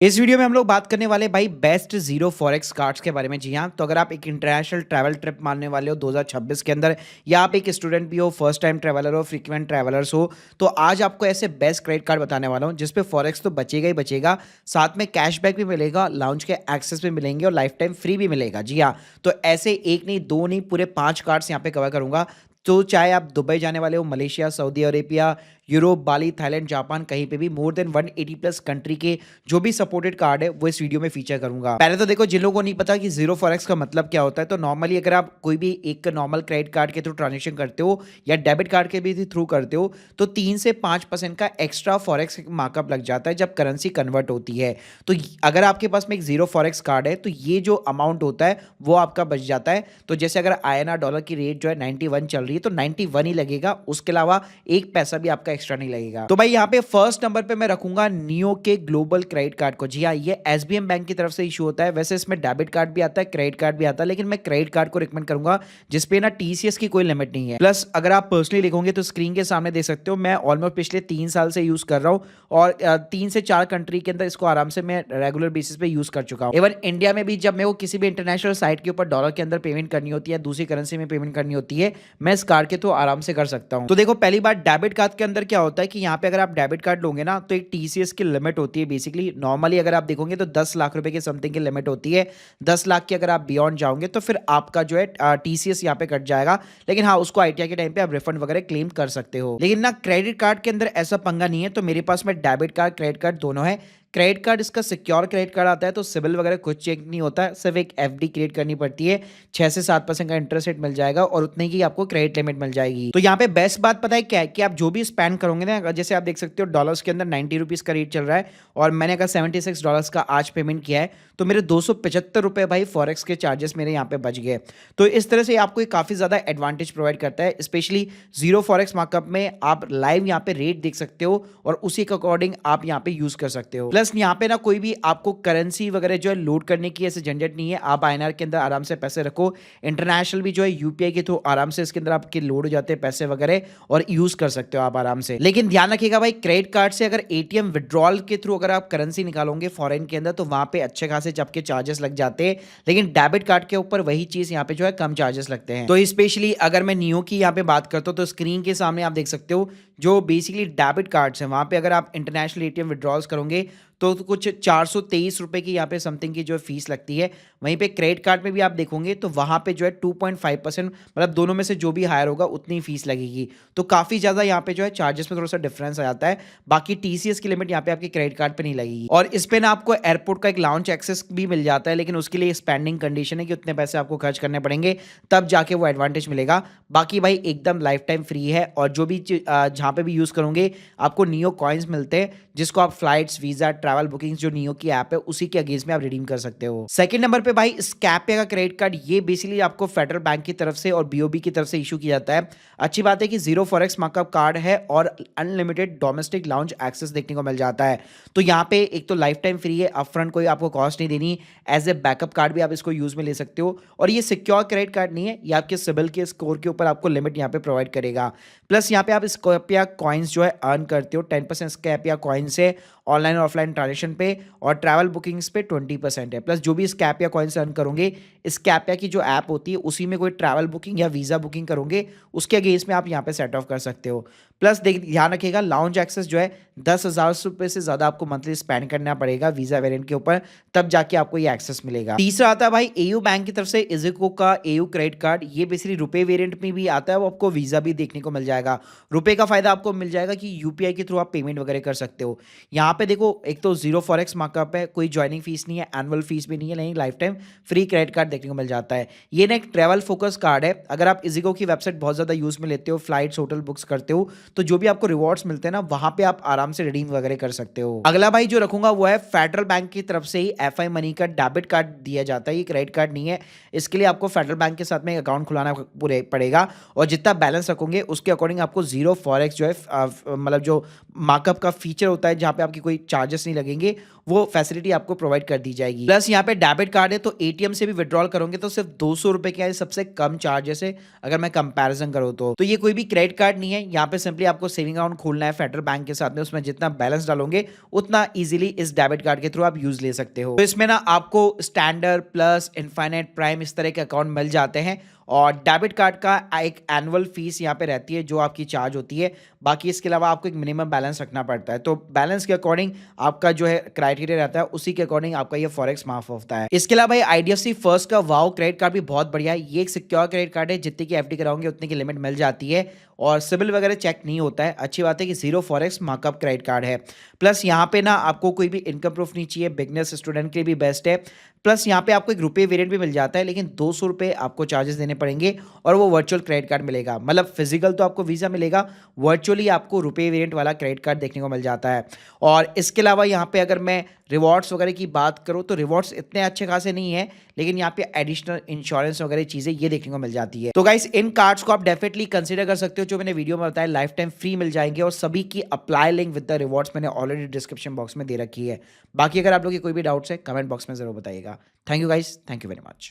इस वीडियो में हम लोग बात करने वाले भाई बेस्ट जीरो फॉरेक्स कार्ड्स के बारे में। जी हाँ, तो अगर आप एक इंटरनेशनल ट्रैवल ट्रिप मारने वाले हो 2026 के अंदर, या आप एक स्टूडेंट भी हो, फर्स्ट टाइम ट्रैवलर हो, फ्रीक्वेंट ट्रैवलर्स हो, तो आज आपको ऐसे बेस्ट क्रेडिट कार्ड बताने वाला हूँ जिसपे फॉरेक्स तो बचेगा ही बचेगा, साथ में कैशबैक भी मिलेगा, लाउंज के एक्सेस भी मिलेंगे और लाइफ टाइम फ्री भी मिलेगा। जी हाँ, तो ऐसे एक नहीं, दो नहीं, पूरे 5 कार्ड्स यहाँ पे कवर करूंगा। तो चाहे आप दुबई जाने वाले हो, मलेशिया, सऊदी अरेबिया, यूरोप, बाली, थाईलैंड, जापान, कहीं पे भी मोर देन 180 प्लस कंट्री के जो भी सपोर्टेड कार्ड है वो इस वीडियो में फीचर करूंगा। पहले तो देखो, जिन लोगों को नहीं पता कि जीरो फॉरेक्स का मतलब क्या होता है, तो नॉर्मली अगर आप कोई भी एक नॉर्मल क्रेडिट कार्ड के थ्रू ट्रांजेक्शन करते हो या डेबिट कार्ड के भी थ्रू करते हो, तो 3 से 5% का एक्स्ट्रा फॉरेक्स मार्कअप लग जाता है जब करेंसी कन्वर्ट होती है। तो अगर आपके पास में एक जीरो फॉरेक्स कार्ड है तो ये जो अमाउंट होता है वो आपका बच जाता है। तो जैसे अगर INR डॉलर की रेट जो है 91 चल रही है तो 91 ही लगेगा, उसके अलावा एक पैसा भी आपका एक्स्ट्रा नहीं लगेगा। तो भाई यहाँ पे फर्स्ट नंबर पे मैं रखूंगा नियो के ग्लोबल क्रेडिट कार्ड को। जी हाँ, ये SBM बैंक की तरफ से इशू होता है। वैसे इसमें डेबिट कार्ड भी आता है, क्रेडिट कार्ड भी आता है, लेकिन मैं क्रेडिट कार्ड को रिकमेंड करूंगा जिसपे ना TCS की कोई लिमिट नहीं है। प्लस अगर आप पर्सनली लिखोगे तो स्क्रीन के सामने देख सकते हो, मैं ऑलमोस्ट पिछले 3 साल से यूज कर रहा हूँ और 3 से 4 कंट्री के अंदर इसको आराम से मैं रेगुलर बेसिस पे यूज कर चुका हूँ। इवन इंडिया में भी जब मैं वो किसी भी इंटरनेशनल साइट के ऊपर डॉलर के अंदर पेमेंट करनी होती है, दूसरी करेंसी में पेमेंट करनी होती है, मैं इस कार्ड के थ्रू आराम से कर सकता हूँ। तो देखो, पहली बात, डेबिट कार्ड के अंदर क्या होता है कि यहाँ पे अगर आप डेबिट कार्ड लोगे ना तो एक TCS की लिमिट होती है। बेसिकली नॉर्मली अगर आप देखोगे तो 10 लाख रुपए की समथिंग की लिमिट होती है। 10 लाख की अगर आप बियॉन्ड जाओगे तो फिर आपका जो है TCS यहाँ पे कट जाएगा। लेकिन हाँ, उसको ITI के टाइम पे आप रिफंड वगैरह क्लेम कर सकते हो। लेकिन ना क्रेडिट कार्ड के अंदर ऐसा पंगा नहीं है। तो मेरे पास में डेबिट कार्ड, क्रेडिट कार्ड दोनों है। क्रेडिट कार्ड इसका सिक्योर क्रेडिट कार्ड आता है, तो सिबिल वगैरह कुछ चेक नहीं होता है, सिर्फ एक FD क्रिएट करनी पड़ती है, 6 से 7% का इंटरेस्ट रेट मिल जाएगा और उतने की आपको क्रेडिट लिमिट मिल जाएगी। तो यहाँ पे बेस्ट बात पता है क्या है कि आप जो भी स्पेंड करोगे ना, जैसे आप देख सकते हो डॉलर्स के अंदर 90 रुपीज़ का रेट चल रहा है और मैंने अगर $76 का आज पेमेंट किया है तो मेरे 275 रुपये भाई फॉरेक्स के चार्जेस मेरे यहाँ पे बच गए। तो इस तरह से आपको काफ़ी ज़्यादा एडवांटेज प्रोवाइड करता है। स्पेशली जीरो फॉरेक्स मार्कअप में आप लाइव यहाँ पे रेट देख सकते हो और उसी के अकॉर्डिंग आप यहाँ पे यूज कर सकते हो। प्लस यहाँ पे ना कोई भी आपको करेंसी वगैरह जो है लोड करने की ऐसे झंझट नहीं है। आप INR के अंदर आराम से पैसे रखो, इंटरनेशनल भी जो है UPI के थ्रू आराम से इसके अंदर आपके लोड हो जाते हैं पैसे वगैरह और यूज कर सकते हो आप आराम से। लेकिन ध्यान रखिएगा भाई, क्रेडिट कार्ड से अगर ATM विड्रॉल के थ्रू अगर आप करेंसी निकालोगे फॉरेन के अंदर तो वहां पे अच्छे खासे आपके चार्जेस लग जाते हैं। लेकिन डेबिट कार्ड के ऊपर वही चीज यहाँ पे जो है कम चार्जेस लगते हैं। तो स्पेशली अगर मैं नियो की यहाँ पे बात करता हूँ तो स्क्रीन के सामने आप देख सकते हो जो बेसिकली डेबिट कार्ड्स हैं, वहां पे अगर आप इंटरनेशनल ATM विड्रॉल्स करोगे तो कुछ 423 रुपए की यहाँ पे समथिंग की जो है फीस लगती है। वहीं पे क्रेडिट कार्ड में भी आप देखोगे तो वहां पे जो है 2.5%, मतलब दोनों में से जो भी हायर होगा उतनी फीस लगेगी। तो काफी ज्यादा यहाँ पे जो है चार्जेस में थोड़ा सा डिफरेंस आ जाता है। बाकी TCS की लिमिट यहाँ पे आपके क्रेडिट कार्ड पे नहीं लगेगी। और इस पे ना आपको एयरपोर्ट का एक लाउंज एक्सेस भी मिल जाता है, लेकिन उसके लिए स्पेंडिंग कंडीशन है कि उतने पैसे आपको खर्च करने पड़ेंगे, तब जाके वो एडवांटेज मिलेगा। बाकी भाई एकदम लाइफ टाइम फ्री है और जो भी जहाँ पे भी यूज करोगे आपको नियो कॉइन्स मिलते हैं, जिसको आप फ्लाइट्स, वीजा, ट्रैवल बुकिंग्स जो नियो की ऐप है उसी के अगेंस्ट में आप रिडीम कर सकते हो। सेकंड नंबर पे भाई स्कैपिया का क्रेडिट कार्ड, ये बेसिकली आपको फेडरल बैंक की तरफ से और BOB की तरफ से इशू किया जाता है। अच्छी बात है कि जीरो फॉरेक्स मार्कअप कार्ड है और अनलिमिटेड डोमेस्टिक लाउंज एक्सेस देखने को मिल जाता है। तो यहाँ पे एक तो लाइफ टाइम फ्री है, अपफ्रंट कोई आपको कॉस्ट नहीं देनी, एज ए बैकअप कार्ड भी आप इसको यूज में ले सकते हो। और ये सिक्योर क्रेडिट कार्ड नहीं है, ये आपके सिबिल के स्कोर के ऊपर आपको लिमिट यहाँ पे प्रोवाइड करेगा। प्लस यहाँ पे आप स्कैपिया कॉइन्स जो है अर्न करते हो, 10% स्कैपिया कॉइन से ऑनलाइन और ऑफलाइन ट्रांजेक्शन पे, और ट्रैवल बुकिंग्स पे 20% है। प्लस जो भी स्कैपिया कॉइन्स अर्न करोगे, स्कैपिया की जो ऐप होती है उसी में कोई ट्रैवल बुकिंग या वीजा बुकिंग करोगे उसके अगेंस्ट में आप यहाँ पे सेट ऑफ कर सकते हो। प्लस ध्यान रखिएगा, लाउंज एक्सेस जो है 10,000 रुपये से ज्यादा आपको मंथली स्पेंड करना पड़ेगा वीजा वेरिएंट के ऊपर, तब जाके आपको ये एक्सेस मिलेगा। तीसरा आता है भाई AU बैंक की तरफ से इजिको का AU क्रेडिट कार्ड। ये बेसिकली रुपए वेरिएंट में भी आता है, वो आपको वीजा भी देखने को मिल जाएगा। रुपए का फायदा आपको मिल जाएगा कि UPI के थ्रू आप पेमेंट वगैरह कर सकते हो। यहाँ पे देखो, एक तो जीरो फॉरेक्स मार्कअप है, कोई ज्वाइनिंग फीस नहीं है, एनुअल फीस भी नहीं है, नहीं life time free credit card देखने को मिल जाता है। ये ना एक ट्रैवल फोकस कार्ड है। अगर आप इजिको की वेबसाइट बहुत ज्यादा यूज में लेते हो, फ्लाइट्स, होटल बुक्स करते हो, तो जो भी आपको रिवॉर्ड्स मिलते हैं ना वहां पे आप आराम से रिडीम वगैरह कर सकते हो। अगला भाई जो रखूंगा वो है फेडरल बैंक की तरफ से ही FI मनी का डेबिट कार्ड दिया जाता है। ये क्रेडिट कार्ड नहीं है, इसके लिए आपको फेडरल बैंक के साथ में अकाउंट खुलाना पड़ेगा और जितना बैलेंस रखोगे उसके अकॉर्डिंग आपको जीरो फॉरेक्स जो है मतलब जो मार्कअप का फीचर होता है जहां पे आपकी कोई चार्जेस नहीं लगेंगे, वो फैसिलिटी आपको प्रोवाइड कर दी जाएगी। प्लस यहाँ पे डेबिट कार्ड है तो एटीएम से भी विड्रॉल करोगे तो सिर्फ 200 रुपए के सबसे कम चार्जेस है अगर मैं कंपैरिजन करूँ तो ये कोई भी क्रेडिट कार्ड नहीं है। यहाँ पे सिंपली आपको सेविंग अकाउंट खोलना है फेडरल बैंक के साथ में, उसमें जितना बैलेंस डालोगे उतना इजीली इस डेबिट कार्ड के थ्रू आप यूज ले सकते हो। तो इसमें ना आपको स्टैंडर्ड प्लस इनफाइनाइट प्राइम इस तरह के अकाउंट मिल जाते हैं और डेबिट कार्ड का एक एनुअल फीस यहाँ पे रहती है जो आपकी चार्ज होती है। बाकी इसके अलावा आपको एक मिनिमम बैलेंस रखना पड़ता है, तो बैलेंस के अकॉर्डिंग आपका जो है क्राइटेरिया रहता है, उसी के अकॉर्डिंग आपका ये फॉरेक्स माफ होता है। इसके अलावा ये आईडीएफसी फर्स्ट का वाओ क्रेडिट कार्ड भी बहुत बढ़िया है। ये एक सिक्योर क्रेडिट कार्ड है, जितनी की एफडी कराओगे उतनी की लिमिट मिल जाती है और सिबिल वगैरह चेक नहीं होता है। अच्छी बात है कि zero forex markup credit card है। प्लस यहाँ पे ना आपको कोई भी इनकम प्रूफ नहीं चाहिए, बिजनेस स्टूडेंट के लिए भी बेस्ट है। प्लस यहाँ पे आपको एक रुपये वेरिएंट भी मिल जाता है, लेकिन 200 रुपये आपको चार्जेस देने पड़ेंगे और वो वर्चुअल क्रेडिट कार्ड मिलेगा। मतलब फिजिकल तो आपको वीज़ा मिलेगा, वर्चुअली आपको रुपये वेरिएंट वाला क्रेडिट कार्ड देखने को मिल जाता है। और इसके अलावा यहाँ पे अगर मैं रिवॉर्ड्स वगैरह की बात करूँ तो रिवॉर्ड्स इतने अच्छे खासे नहीं है, लेकिन यहाँ पे एडिशनल इंश्योरेंस वगैरह चीज़ें ये देखने को मिल जाती है। तो गाइस इन कार्ड्स को आप डेफिनेटली कंसीडर कर सकते हो, जो मैंने वीडियो में बताया लाइफ टाइम फ्री मिल जाएंगे और सभी की apply link with the rewards मैंने ऑलरेडी डिस्क्रिप्शन बॉक्स में दे रखी है। बाकी अगर आप लोग की कोई भी डाउट्स है कमेंट बॉक्स में जरूर बताइएगा। Thank you guys, thank you very much.